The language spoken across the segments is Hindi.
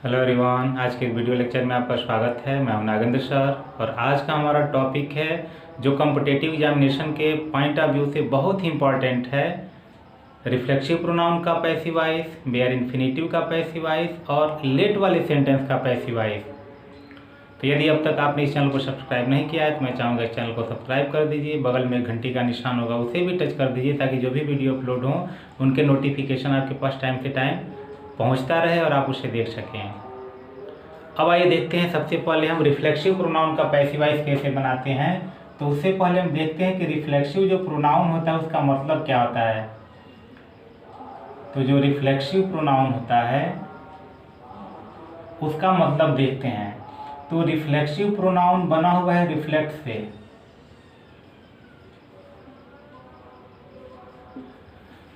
हेलो एवरीवन, आज के वीडियो लेक्चर में आपका स्वागत है। मैं हूं नागेंद्र सर और आज का हमारा टॉपिक है जो कॉम्पिटिटिव एग्जामिनेशन के पॉइंट ऑफ व्यू से बहुत ही इंपॉर्टेंट है। रिफ्लेक्सिव प्रोनाउन का पैसिव वॉइस, बेयर इन्फिनेटिव का पैसिव वॉइस और लेट वाले सेंटेंस का पैसिव वॉइस। तो यदि अब तक आपने इस चैनल को सब्सक्राइब नहीं किया है तो मैं चाहूँगा इस चैनल को सब्सक्राइब कर दीजिए। बगल में घंटी का निशान होगा उसे भी टच कर दीजिए ताकि जो भी वीडियो अपलोड हो उनके नोटिफिकेशन आपके पास टाइम से टाइम पहुंचता रहे और आप उसे देख सकें। अब आइए देखते हैं, सबसे पहले हम रिफ्लेक्सिव प्रोनाउन का पैसिव वॉइस कैसे बनाते हैं। तो उससे पहले हम देखते हैं कि रिफ्लेक्सिव जो प्रोनाउन होता है उसका मतलब क्या होता है। तो जो रिफ्लेक्सिव प्रोनाउन होता है उसका मतलब देखते हैं। तो रिफ्लेक्सिव प्रोनाउन बना हुआ है रिफ्लेक्ट से।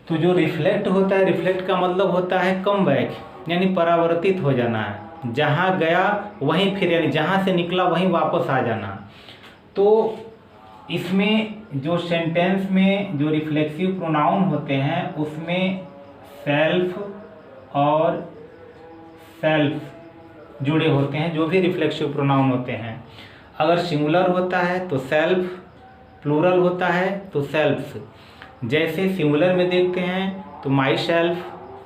तो जो रिफ्लेक्ट होता है, रिफ्लेक्ट का मतलब होता है कम बैक, यानी परावर्तित हो जाना है। जहाँ गया वहीं फिर, यानी जहाँ से निकला वहीं वापस आ जाना। तो इसमें जो सेंटेंस में जो रिफ्लेक्सिव प्रोनाउन होते हैं उसमें सेल्फ और सेल्फ जुड़े होते हैं। जो भी रिफ्लेक्सिव प्रोनाउन होते हैं, अगर सिंगुलर होता है तो सेल्फ, प्लूरल होता है तो सेल्फ्स। जैसे सिंगुलर में देखते हैं तो myself,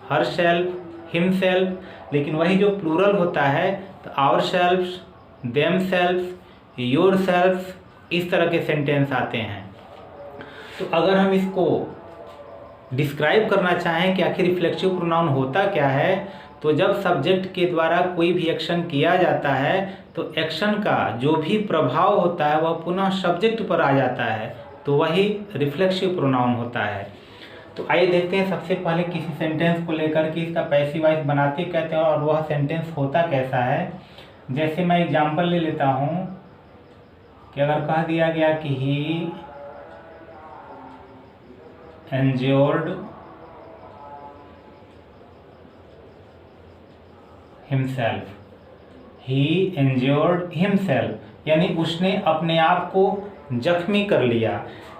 herself, himself. लेकिन वही जो प्लूरल होता है तो ourselves, themselves, yourselves, इस तरह के सेंटेंस आते हैं। तो अगर हम इसको डिस्क्राइब करना चाहें कि आखिर रिफ्लेक्सिव प्रोनाउन होता क्या है, तो जब सब्जेक्ट के द्वारा कोई भी एक्शन किया जाता है तो एक्शन का जो भी प्रभाव होता है वह पुनः सब्जेक्ट पर आ जाता है, तो वही रिफ्लेक्सिव प्रोनाउन होता है। तो आइए देखते हैं सबसे पहले किसी सेंटेंस को लेकर के इसका पैसिव वॉइस बनाते कहते हैं और वह सेंटेंस होता कैसा है। जैसे मैं एग्जांपल ले लेता हूँ कि अगर कह दिया गया कि ही एंज्योर्ड हिमसेल्फ, ही एंज्योर्ड हिमसेल्फ, यानी उसने अपने आप को जख्मी कर लिया।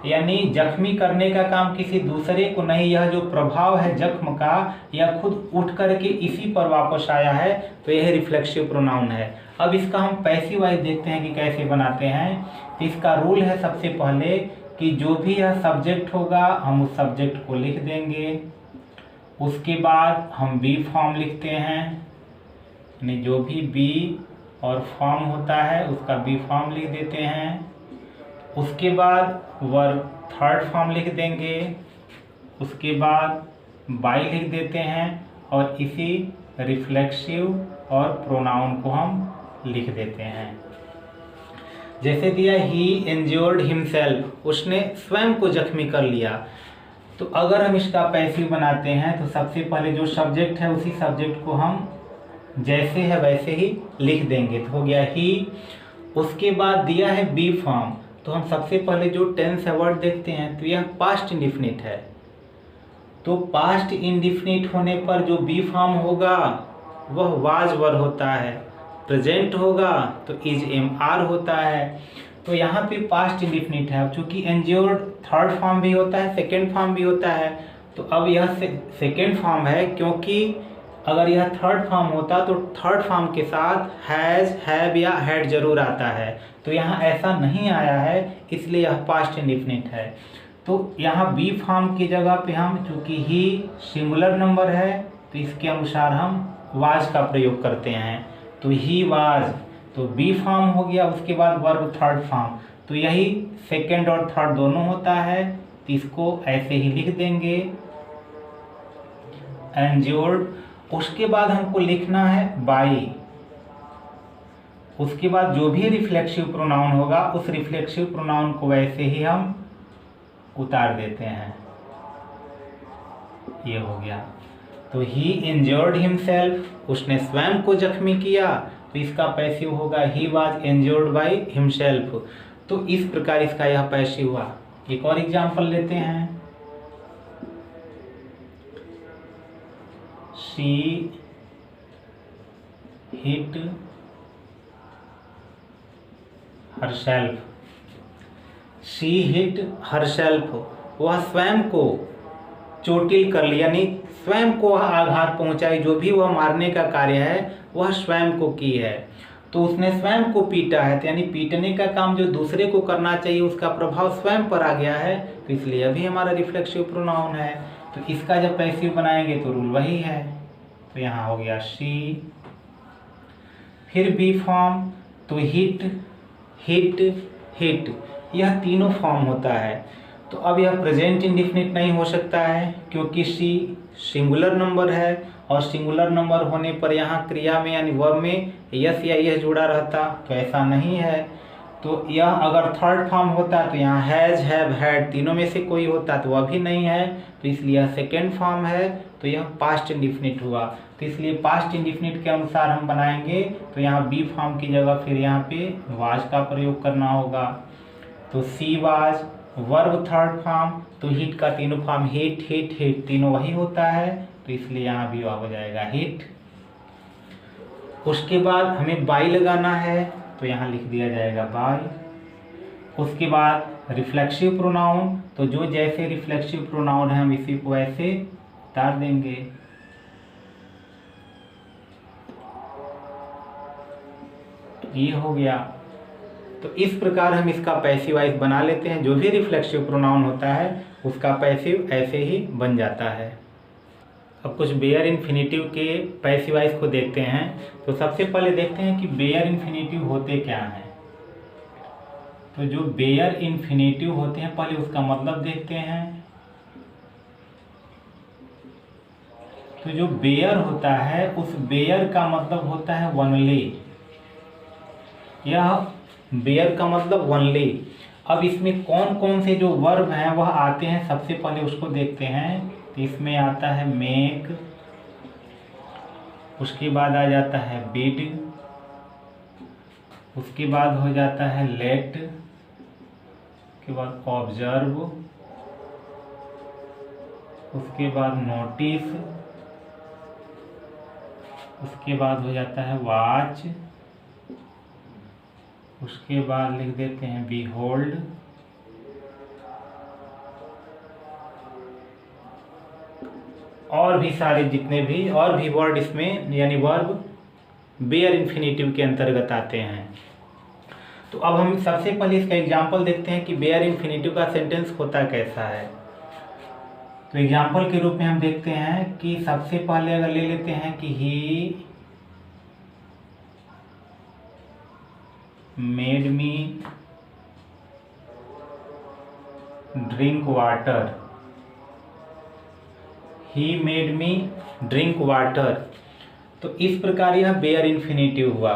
यानी जख्मी करने का काम किसी दूसरे को नहीं, यह जो प्रभाव है जख्म का यह खुद उठ करके इसी पर वापस आया है, तो यह रिफ्लेक्सिव प्रोनाउन है। अब इसका हम पैसिव वॉइस देखते हैं कि कैसे बनाते हैं। तो इसका रूल है सबसे पहले कि जो भी यह सब्जेक्ट होगा हम उस सब्जेक्ट को लिख देंगे। उसके बाद हम बी फॉर्म लिखते हैं, यानी जो भी बी और फॉर्म होता है उसका बी फॉर्म लिख देते हैं। उसके बाद वर्ब थर्ड फॉर्म लिख देंगे। उसके बाद बाई लिख देते हैं और इसी रिफ्लेक्सिव और प्रोनाउन को हम लिख देते हैं। जैसे दिया ही एंज्योर्ड हिमसेल्फ, उसने स्वयं को जख्मी कर लिया। तो अगर हम इसका पैसिव बनाते हैं तो सबसे पहले जो सब्जेक्ट है उसी सब्जेक्ट को हम जैसे है वैसे ही लिख देंगे, तो हो गया ही। उसके बाद दिया है बी फॉर्म, तो हम सबसे पहले जो टेंस है वर्ड देखते हैं तो यह पास्ट इंडिफिनिट है। तो पास्ट इंडिफिनिट होने पर जो बी फॉर्म होगा वह वाज वर होता है, प्रेजेंट होगा तो इज एम आर होता है। तो यहाँ पे पास्ट इंडिफिनिट है। अब चूंकि एंज्योर्ड थर्ड फॉर्म भी होता है, सेकेंड फॉर्म भी होता है, तो अब यह सेकेंड फॉर्म है, क्योंकि अगर यह थर्ड फॉर्म होता तो थर्ड फॉर्म के साथ हैज़, हैव या हैड जरूर आता है। तो यहाँ ऐसा नहीं आया है, इसलिए यह पास्ट इंडिफिनिट है। तो यहाँ बी फॉर्म की जगह पे हम, चूंकि ही सिंगुलर नंबर है तो इसके अनुसार हम वाज का प्रयोग करते हैं। तो ही वाज, तो बी फॉर्म हो गया। उसके बाद वर्ब थर्ड फॉर्म, तो यही सेकेंड और थर्ड दोनों होता है, तो इसको ऐसे ही लिख देंगे एंज्योर्ड। उसके बाद हमको लिखना है बाई। उसके बाद जो भी रिफ्लेक्सिव प्रोनाउन होगा उस रिफ्लेक्सिव प्रोनाउन को वैसे ही हम उतार देते हैं। ये हो गया। तो ही इंजर्ड हिमसेल्फ, उसने स्वयं को जख्मी किया, तो इसका पैसिव होगा he was injured by himself. तो इस प्रकार इसका यह पैसिव हुआ। एक और एग्जांपल लेते हैं। She hit herself, she hit herself, वह स्वयं को चोटिल कर लिया, यानी स्वयं को वह आघात पहुंचाई, जो भी वह मारने का कार्य है वह स्वयं को की है, तो उसने स्वयं को पीटा है, तो यानी पीटने का काम जो दूसरे को करना चाहिए उसका प्रभाव स्वयं पर आ गया है, तो इसलिए अभी हमारा रिफ्लेक्सिव प्रोनाउन है। तो इसका जब पैसिव बनाएंगे तो रूल वही है, तो यहाँ हो गया शी। फिर बी फॉर्म, तो हिट, हिट, हिट, यह तीनों फॉर्म होता है। तो अब यह प्रेजेंट इंडेफिनिट नहीं हो सकता है क्योंकि सी सिंगुलर नंबर है, और सिंगुलर नंबर होने पर यहाँ क्रिया में यानी वर्ब में यस या यह जुड़ा रहता, तो ऐसा नहीं है। तो यह अगर थर्ड फॉर्म होता तो यहाँ हैज, हैव, हैड तीनों में से कोई होता, तो वह भी नहीं है, तो इसलिए यह सेकेंड फॉर्म है, तो यह पास्ट इंडेफिनिट हुआ। तो इसलिए पास्ट इंडेफिनिट के अनुसार हम बनाएंगे, तो यहाँ बी फॉर्म की जगह फिर यहाँ पे वाज का प्रयोग करना होगा। तो she was, verb third form, तो हिट का तीनों फॉर्म हिट, हिट, हिट तीनों वही होता है, तो इसलिए यहाँ भी वह हो जाएगा हिट। उसके बाद हमें बाई लगाना है, तो यहाँ लिख दिया जाएगा बाई। उसके बाद रिफ्लेक्सिव प्रोनाउन, तो जो जैसे रिफ्लेक्सिव प्रोनाउन है हम इसी को वैसे उतार देंगे। ये हो गया। तो इस प्रकार हम इसका पैसिव वाइज बना लेते हैं, जो भी रिफ्लेक्सिव प्रोनाउन होता है उसका पैसिव ऐसे ही बन जाता है। अब कुछ बेयर इन्फिनिटिव के पैसिव वाइज को देखते हैं। तो सबसे पहले देखते हैं कि बेयर इन्फिनिटिव होते क्या हैं। तो जो बेयर इन्फिनिटिव होते हैं पहले उसका मतलब देखते हैं। तो जो बेयर होता है उस बेयर का मतलब होता है ओनली, यह बेयर का मतलब ओनली। अब इसमें कौन कौन से जो वर्ब हैं वह आते हैं, सबसे पहले उसको देखते हैं। तो इसमें आता है मेक, उसके बाद आ जाता है बिड, उसके बाद हो जाता है लेट, उसके बाद ऑब्जर्व, उसके बाद नोटिस, उसके बाद हो जाता है वॉच, उसके बाद लिख देते हैं बीहोल्ड, और भी सारे जितने भी और भी वर्ड इसमें यानी वर्ब बेयर इन्फिनिटिव के अंतर्गत आते हैं। तो अब हम सबसे पहले इसका एग्जाम्पल देखते हैं कि बेयर इन्फिनिटिव का सेंटेंस होता कैसा है। तो एग्जाम्पल के रूप में हम देखते हैं कि सबसे पहले अगर ले लेते हैं कि he made me drink water, he made me drink water. तो इस प्रकार यह बेयर इन्फिनिटिव हुआ।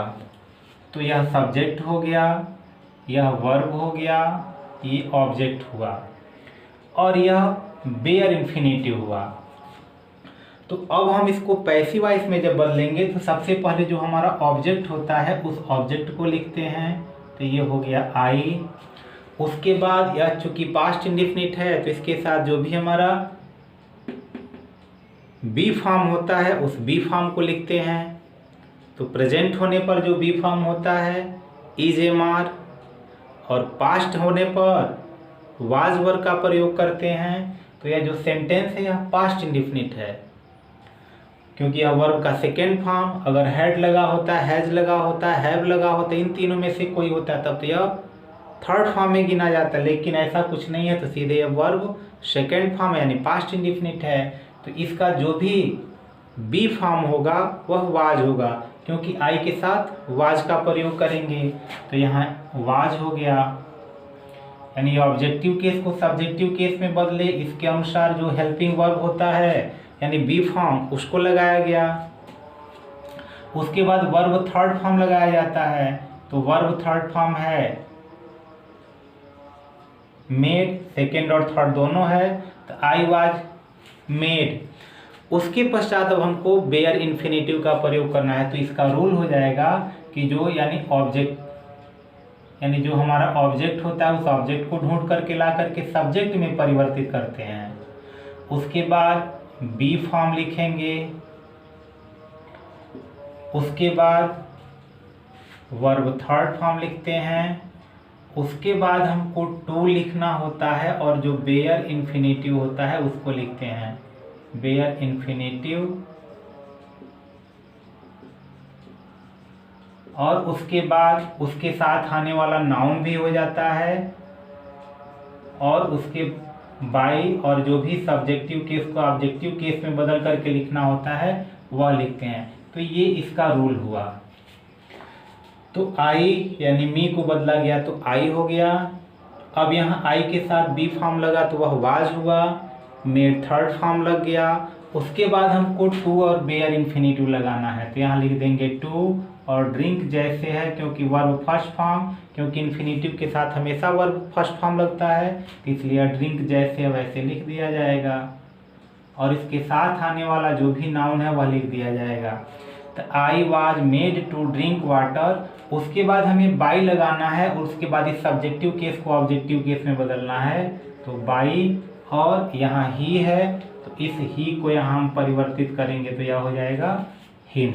तो यह सब्जेक्ट हो गया, यह वर्ब हो गया, ये ऑब्जेक्ट हुआ, और यह बेयर इन्फिनिटिव हुआ। तो अब हम इसको पैसिव वॉइस में जब बदलेंगे तो सबसे पहले जो हमारा ऑब्जेक्ट होता है उस ऑब्जेक्ट को लिखते हैं। तो ये हो गया आई। उसके बाद यह चूंकि पास्ट इंडेफिनिट है तो इसके साथ जो भी हमारा बी फॉर्म होता है उस बी फॉर्म को लिखते हैं। तो प्रेजेंट होने पर जो बी फॉर्म होता है इज एम आर, और पास्ट होने पर वाज वर्ब का प्रयोग करते हैं। तो यह जो सेंटेंस है यह पास्ट इंडेफिनिट है क्योंकि यह वर्ब का सेकेंड फॉर्म, अगर हैड लगा होता, हैज लगा होता, हैव लगा होता, इन तीनों में से कोई होता तब तो यह थर्ड फॉर्म में गिना जाता, लेकिन ऐसा कुछ नहीं है। तो सीधे यह वर्ब सेकेंड फॉर्म यानी पास्ट इंडेफिनिट है। तो इसका जो भी बी फॉर्म होगा वह वाज होगा क्योंकि आई के साथ वाज का प्रयोग करेंगे। तो यहाँ वाज हो गया, यानी ऑब्जेक्टिव केस को सब्जेक्टिव केस में बदले, इसके अनुसार जो हेल्पिंग वर्ब होता है यानी बी फॉर्म उसको लगाया गया। उसके बाद वर्ब थर्ड फॉर्म लगाया जाता है। तो वर्ब थर्ड फॉर्म है मेड, सेकेंड और थर्ड दोनों है। तो आई वाज मेड। उसके पश्चात अब हमको बेयर इन्फिनिटिव का प्रयोग करना है। तो इसका रूल हो जाएगा कि जो यानी ऑब्जेक्ट यानी जो हमारा ऑब्जेक्ट होता है उस ऑब्जेक्ट को ढूंढ करके ला करके सब्जेक्ट में परिवर्तित करते हैं। उसके बाद बी फॉर्म लिखेंगे, उसके बाद वर्ब थर्ड फॉर्म लिखते हैं, उसके बाद हमको टू लिखना होता है और जो बेयर इन्फिनिटिव होता है उसको लिखते हैं बेयर इन्फिनेटिव, और उसके बाद उसके साथ आने वाला नाउन भी हो जाता है, और उसके बाई और जो भी सब्जेक्टिव केस को ऑब्जेक्टिव केस में बदल करके लिखना होता है वह लिखते हैं। तो ये इसका रूल हुआ। तो आई यानी मी को बदला गया तो आई हो गया। अब यहाँ आई के साथ बी फॉर्म लगा तो वह वाज हुआ, मेड थर्ड फॉर्म लग गया। उसके बाद हमको टू और बेयर इन्फिनेटिव लगाना है, तो यहाँ लिख देंगे टू, और ड्रिंक जैसे है क्योंकि वर्ब फर्स्ट फॉर्म, क्योंकि इन्फिनेटिव के साथ हमेशा वर्ब फर्स्ट फॉर्म लगता है, तो इसलिए ड्रिंक जैसे वैसे लिख दिया जाएगा, और इसके साथ आने वाला जो भी नाउन है वह लिख दिया जाएगा। तो I was made to drink water, उसके बाद हमें बाई लगाना है, और उसके बाद इस सब्जेक्टिव केस को ऑब्जेक्टिव केस में बदलना है, तो बाई, और यहाँ ही है तो इस ही को यहाँ हम परिवर्तित करेंगे तो यह हो जाएगा हिम।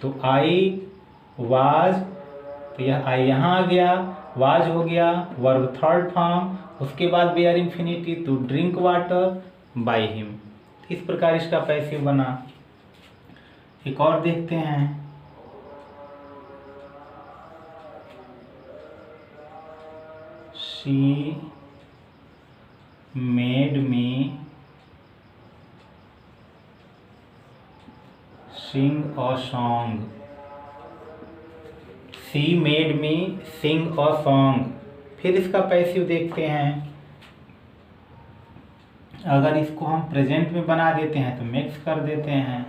तो आई वाज, तो यह आई यहाँ आ गया, वाज हो गया वर्ब थर्ड फॉर्म, उसके बाद bare infinity to drink water by him. इस प्रकार इसका पैसिव बना। एक और देखते हैं, she made me sing a song, she made me sing a song. फिर इसका पैसिव देखते हैं। अगर इसको हम प्रेजेंट में बना देते हैं तो मेक्स कर देते हैं,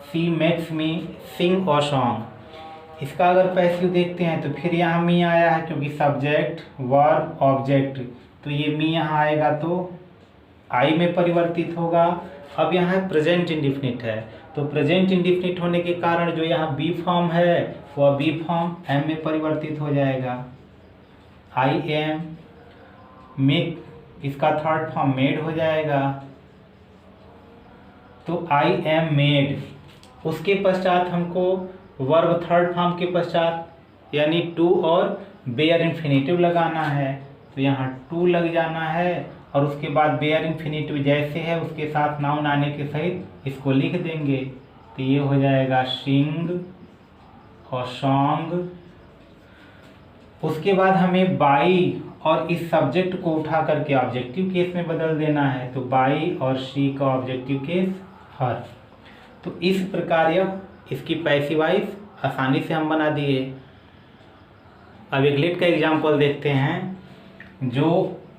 she makes me sing a song. इसका अगर पैसिव देखते हैं तो फिर यहाँ मी आया है, क्योंकि सब्जेक्ट वर्ब ऑब्जेक्ट, तो ये मी यहाँ आएगा तो आई में परिवर्तित होगा। अब यहाँ प्रेजेंट इंडिफिनिट है, तो प्रेजेंट इंडिफिनिट होने के कारण जो यहाँ बी फॉर्म है वह बी फॉर्म एम में परिवर्तित हो जाएगा। आई एम, मेक इसका थर्ड फॉर्म मेड हो जाएगा, तो आई एम मेड। उसके पश्चात हमको वर्ब थर्ड फॉर्म के पश्चात यानी टू और बेयर इन्फिनेटिव लगाना है, तो यहाँ टू लग जाना है, और उसके बाद बेयर इन्फिनेटिव जैसे है उसके साथ नाउन आने के सहित इसको लिख देंगे, तो ये हो जाएगा सिंग और सॉन्ग। उसके बाद हमें बाई और इस सब्जेक्ट को उठा करके ऑब्जेक्टिव केस में बदल देना है, तो बाई और शी का ऑब्जेक्टिव केस हर। तो इस प्रकार यह इसकी पैसिव वॉइस आसानी से हम बना दिए। अब एक लेट का एग्जाम्पल देखते हैं जो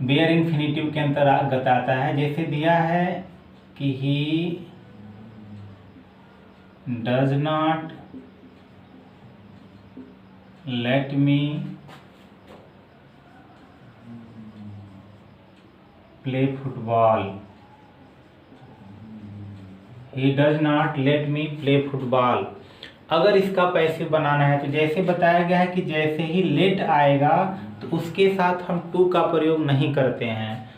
बेयर इन्फिनेटिव के अंतर्गत आता है। जैसे दिया है कि he does not let me play football, he does not let me play football. अगर इसका पैसिव बनाना है तो जैसे बताया गया है कि जैसे ही लेट आएगा तो उसके साथ हम टू का प्रयोग नहीं करते हैं,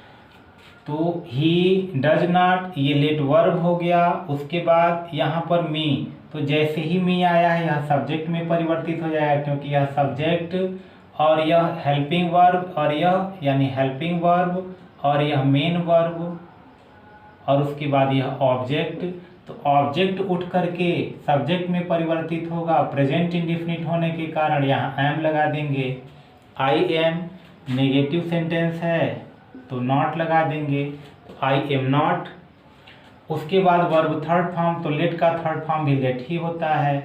तो ही डज नॉट ये लेट वर्ब हो गया। उसके बाद यहाँ पर मी, तो जैसे ही मी आया है यह सब्जेक्ट में परिवर्तित हो जाएगा, क्योंकि यह सब्जेक्ट और यह हेल्पिंग वर्ब और यह यानी हेल्पिंग वर्ब और यह मेन वर्ब, और उसके बाद यह ऑब्जेक्ट, तो ऑब्जेक्ट उठ करके सब्जेक्ट में परिवर्तित होगा। प्रेजेंट इंडिफिनिट होने के कारण यहाँ एम लगा देंगे। आई एम नेगेटिव सेंटेंस है तो नॉट लगा देंगे, तो आई एम नॉट। उसके बाद वर्ब थर्ड फॉर्म, तो लेट का थर्ड फॉर्म भी लेट ही होता है,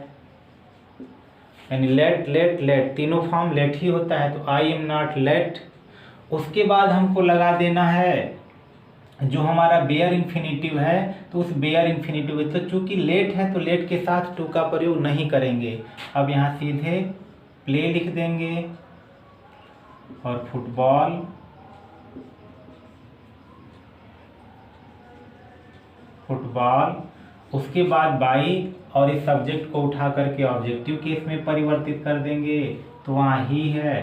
यानी लेट लेट लेट तीनों फॉर्म लेट ही होता है, तो आई एम नॉट लेट। उसके बाद हमको लगा देना है जो हमारा बेयर इन्फिनेटिव है, तो उस बेयर इन्फिनेटिव तो चूंकि लेट है तो लेट के साथ टू का प्रयोग नहीं करेंगे। अब यहाँ सीधे प्ले लिख देंगे और फुटबॉल, फुटबॉल। उसके बाद बाई और इस सब्जेक्ट को उठा करके ऑब्जेक्टिव केस में परिवर्तित कर देंगे, तो वहाँ ही है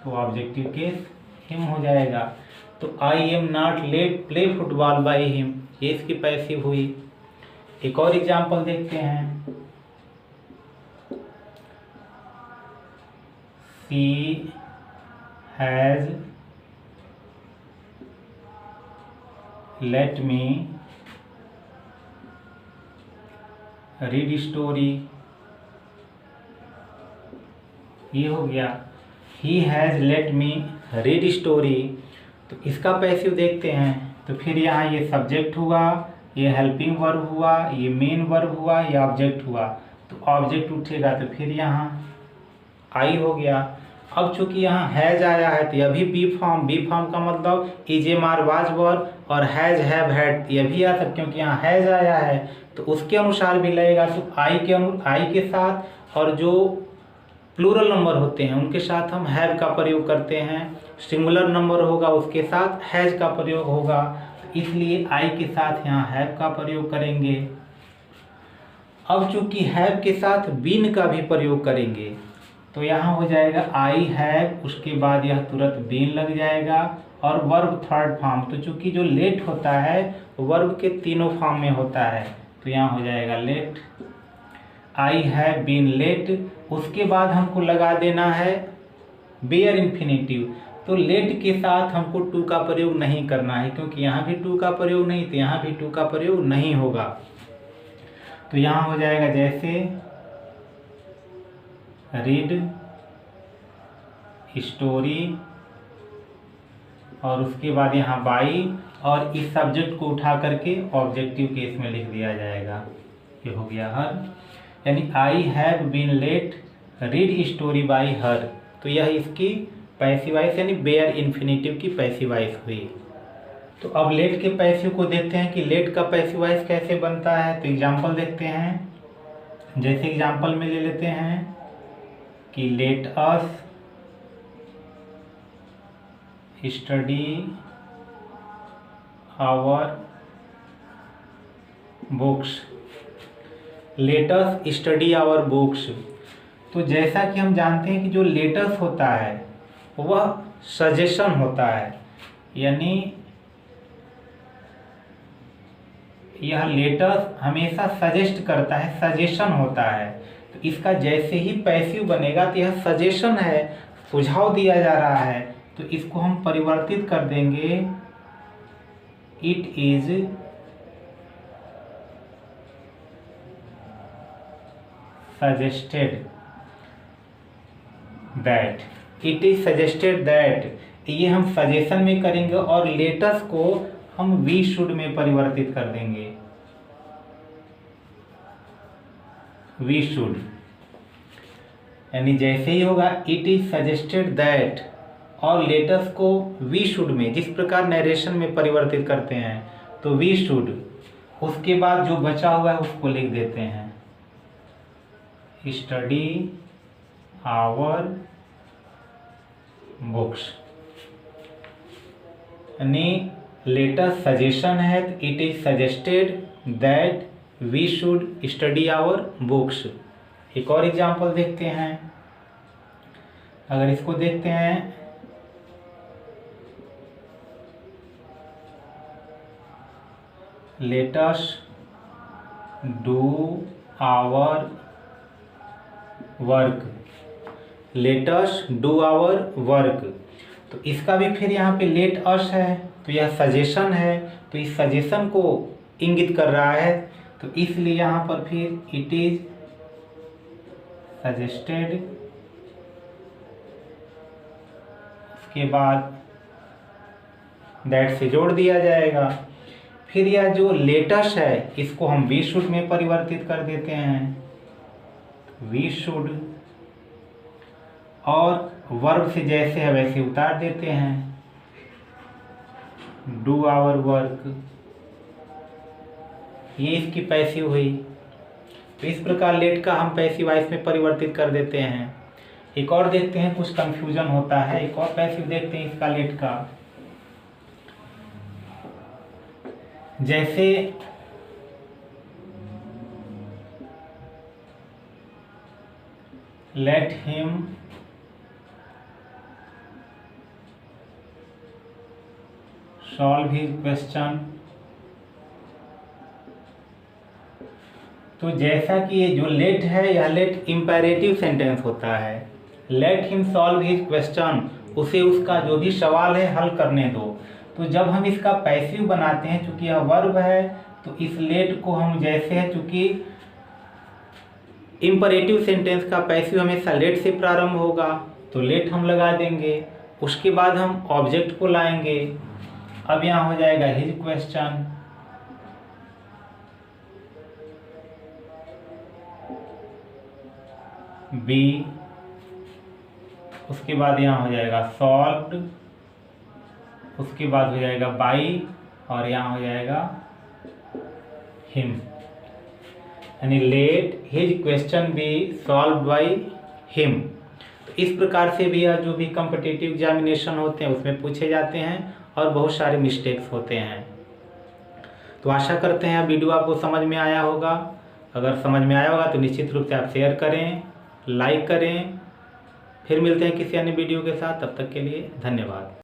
तो ऑब्जेक्टिव केस हिम हो जाएगा। तो I am not let play football by him, ये इसकी पैसिव हुई। एक और एग्जाम्पल देखते हैं, she has let me read story, ये हो गया। He has let me read story, तो इसका पैसिव देखते हैं। तो फिर यहाँ ये सब्जेक्ट हुआ, ये हेल्पिंग वर्ब हुआ, ये मेन वर्ब हुआ, ये ऑब्जेक्ट हुआ। तो ऑब्जेक्ट उठेगा तो फिर यहाँ आई हो गया। अब चूंकि यहाँ हैज आया है तो यह भी बी फॉर्म का मतलब is am are was verb, और हैज हैव हैड यह भी आ सकता, क्योंकि यहाँ हैज आया है तो उसके अनुसार भी लगेगा। तो आई के साथ और जो प्लूरल नंबर होते हैं उनके साथ हम हैव का प्रयोग करते हैं, सिंगुलर नंबर होगा उसके साथ हैज का प्रयोग होगा, इसलिए आई के साथ यहाँ हैव का प्रयोग करेंगे। अब चूंकि हैव के साथ बीन का भी प्रयोग करेंगे तो यहाँ हो जाएगा आई हैव, उसके बाद यह तुरंत बीन लग जाएगा, और वर्ब थर्ड फॉर्म। तो चूंकि जो लेट होता है वर्ब के तीनों फॉर्म में होता है, तो यहाँ हो जाएगा let, I have been let. उसके बाद हमको लगा देना है बेयर इन्फिनेटिव। तो लेट के साथ हमको टू का प्रयोग नहीं करना है, क्योंकि यहाँ भी टू का प्रयोग नहीं तो यहाँ भी टू का प्रयोग नहीं होगा। तो यहाँ हो जाएगा जैसे रीड स्टोरी, और उसके बाद यहाँ बाई, और इस सब्जेक्ट को उठा करके ऑब्जेक्टिव केस में लिख दिया जाएगा। ये हो गया हर, यानी I have been let read story by her. तो यह इसकी पैसिव वॉइस यानी बेयर इन्फिनेटिव की पैसिव वॉइस हुई। तो अब लेट के पैसिव को देखते हैं कि लेट का पैसिव वॉइस कैसे बनता है। तो एग्जाम्पल देखते हैं। जैसे एग्जाम्पल में ले लेते हैं कि let us study our books, let's study our books. तो जैसा कि हम जानते हैं कि जो लेटस होता है वह सजेशन होता है, यानी यह लेटस हमेशा सजेस्ट करता है, सजेशन होता है। तो इसका जैसे ही पैसिव बनेगा तो यह सजेशन है, सुझाव दिया जा रहा है, तो इसको हम परिवर्तित कर देंगे it is suggested that, it is suggested that, ये हम सजेशन में करेंगे, और लेटस को हम वी शुड में परिवर्तित कर देंगे, वी शुड। यानी जैसे ही होगा इट इज सजेस्टेड दैट, और लेटस को वी शुड में, जिस प्रकार नरेशन में परिवर्तित करते हैं, तो वी शुड, उसके बाद जो बचा हुआ है उसको लिख देते हैं स्टडी आवर बुक्स। यानी लेटेस्ट सजेशन है तो it is suggested that we should study our books. एक और एग्जांपल देखते हैं। अगर इसको देखते हैं, let us do our work, let us do our work. तो इसका भी फिर यहाँ पे लेट अस है, तो यह सजेशन है, तो इस सजेशन को इंगित कर रहा है, तो इसलिए यहाँ पर फिर इट इज सजेस्टेड, उसके बाद दैट से जोड़ दिया जाएगा। फिर यह जो लेटस है इसको हम वी शुड में परिवर्तित कर देते हैं, वी शुड, और वर्ब से जैसे है वैसे उतार देते हैं, डू आवर वर्क। ये इसकी पैसिव हुई। तो इस प्रकार लेट का हम पैसिव वॉइस में परिवर्तित कर देते हैं। एक और देखते हैं, कुछ कंफ्यूजन होता है, एक और पैसिव देखते हैं इसका लेट का। जैसे let him solve his question. तो जैसा कि ये जो लेट है यह लेट इंपेरेटिव सेंटेंस होता है, let him solve his question, उसे उसका जो भी सवाल है हल करने दो। तो जब हम इसका पैसिव बनाते हैं, चूंकि यह वर्ब है, तो इस लेट को हम जैसे है, चूंकि इम्परेटिव सेंटेंस का पैसिव हमेशा लेट से प्रारंभ होगा, तो लेट हम लगा देंगे। उसके बाद हम ऑब्जेक्ट को लाएंगे। अब यहाँ हो जाएगा हिज क्वेश्चन, बी, उसके बाद यहाँ हो जाएगा सॉल्व्ड, उसके बाद हो जाएगा बाई, और यहाँ हो जाएगा हिम, यानी let his question be solved by him. तो इस प्रकार से भी जो भी कॉम्पिटिटिव एग्जामिनेशन होते हैं उसमें पूछे जाते हैं और बहुत सारे मिस्टेक्स होते हैं। तो आशा करते हैं वीडियो आपको समझ में आया होगा। अगर समझ में आया होगा तो निश्चित रूप से आप शेयर करें, लाइक करें। फिर मिलते हैं किसी अन्य वीडियो के साथ, तब तक के लिए धन्यवाद।